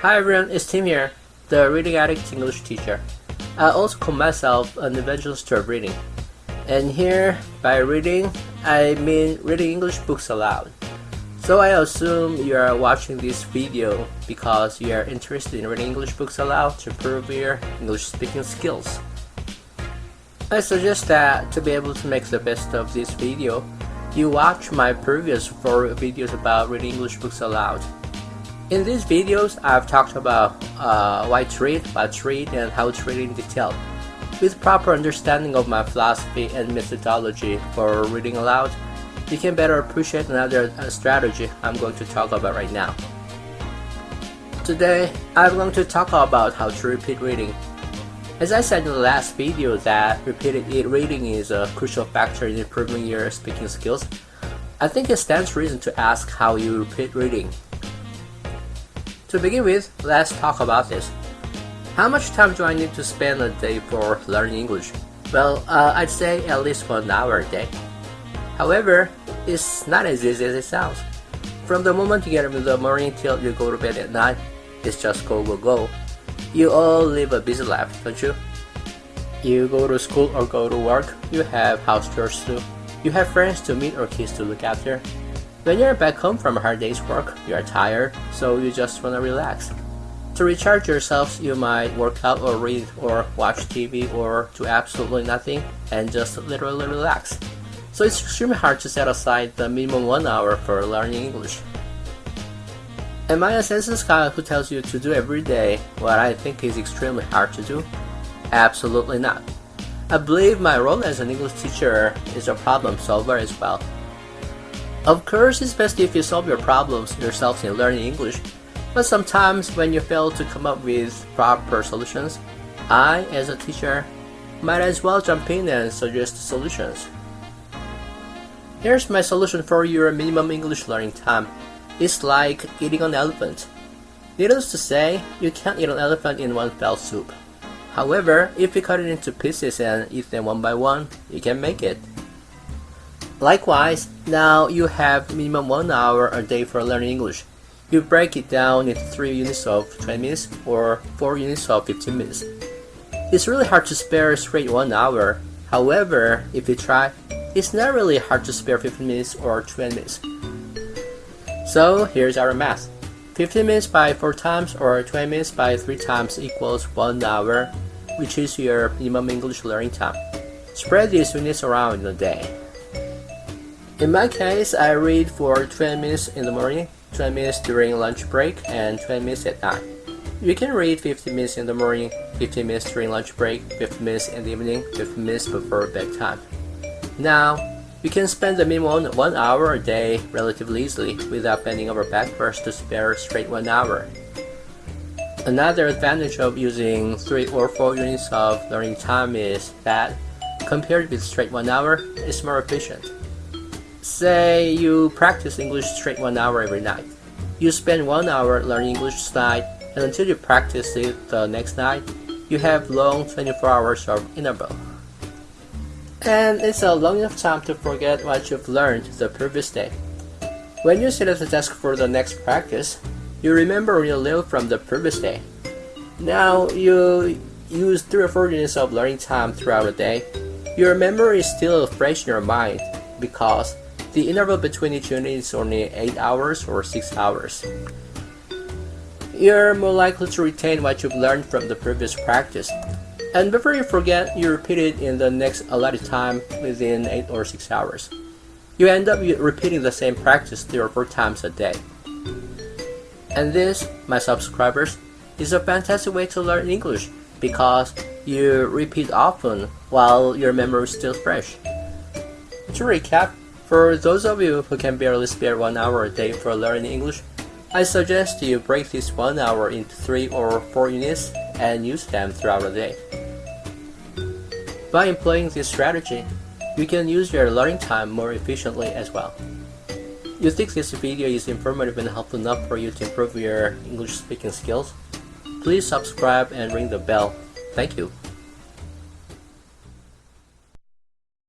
Hi everyone, it's Tim here, the reading addict English teacher. I also call myself an evangelist of reading. And here, by reading, I mean reading English books aloud. So I assume you are watching this video because you are interested in reading English books aloud to improve your English speaking skills. I suggest that to be able to make the best of this video, you watch my previous 4 videos about reading English books aloud. In these videos, I've talked about why to read, what to read, and how to read in detail. With proper understanding of my philosophy and methodology for reading aloud, you can better appreciate another strategy I'm going to talk about right now. Today, I'm going to talk about how to repeat reading. As I said in the last video that repeated reading is a crucial factor in improving your speaking skills, I think it stands to reason to ask how you repeat reading. To begin with, let's talk about this. How much time do I need to spend a day for learning English? Well, I'd say at least 1 hour a day. However, it's not as easy as it sounds. From the moment you get up in the morning till you go to bed at night, it's just go, go, go. You all live a busy life, don't you? You go to school or go to work, you have house chores to do, you have friends to meet or kids to look after. When you're back home from a hard day's work, you are tired, so you just want to relax. To recharge yourselves, you might work out or read or watch TV or do absolutely nothing and just literally relax. So it's extremely hard to set aside the minimum 1 hour for learning English. Am I a census guy who tells you to do every day what I think is extremely hard to do? Absolutely not. I believe my role as an English teacher is a problem solver as well. Of course, it's best if you solve your problems yourself in learning English, but sometimes when you fail to come up with proper solutions, I, as a teacher, might as well jump in and suggest solutions. Here's my solution for your minimum English learning time. It's like eating an elephant. Needless to say, you can't eat an elephant in one fell swoop. However, if you cut it into pieces and eat them one by one, you can make it. Likewise, now you have minimum 1 hour a day for learning English. You break it down into 3 units of 20 minutes or 4 units of 15 minutes. It's really hard to spare straight 1 hour. However, if you try, it's not really hard to spare 15 minutes or 20 minutes. So here's our math. 15 minutes by 4 times or 20 minutes by 3 times equals 1 hour, which is your minimum English learning time. Spread these units around in a day. In my case, I read for 20 minutes in the morning, 20 minutes during lunch break, and 20 minutes at night. You can read 15 minutes in the morning, 15 minutes during lunch break, 15 minutes in the evening, 15 minutes before bedtime. Now, you can spend the minimum 1 hour a day relatively easily without bending over backwards to spare straight 1 hour. Another advantage of using 3 or 4 units of learning time is that, compared with straight 1 hour, it's more efficient. Say you practice English straight 1 hour every night. You spend 1 hour learning English tonight, and until you practice it the next night, you have long 24 hours of interval. And it's a long enough time to forget what you've learned the previous day. When you sit at the desk for the next practice, you remember what you learned from the previous day. Now you use 3 or 4 units of learning time throughout the day. Your memory is still fresh in your mind because the interval between each unit is only 8 hours or 6 hours. You're more likely to retain what you've learned from the previous practice. And before you forget, you repeat it in the next allotted time within 8 or 6 hours. You end up repeating the same practice 3 or 4 times a day. And this, my subscribers, is a fantastic way to learn English because you repeat often while your memory is still fresh. To recap, for those of you who can barely spare 1 hour a day for learning English, I suggest you break this 1 hour into 3 or 4 units and use them throughout the day. By employing this strategy, you can use your learning time more efficiently as well. You think this video is informative and helpful enough for you to improve your English speaking skills? Please subscribe and ring the bell. Thank you.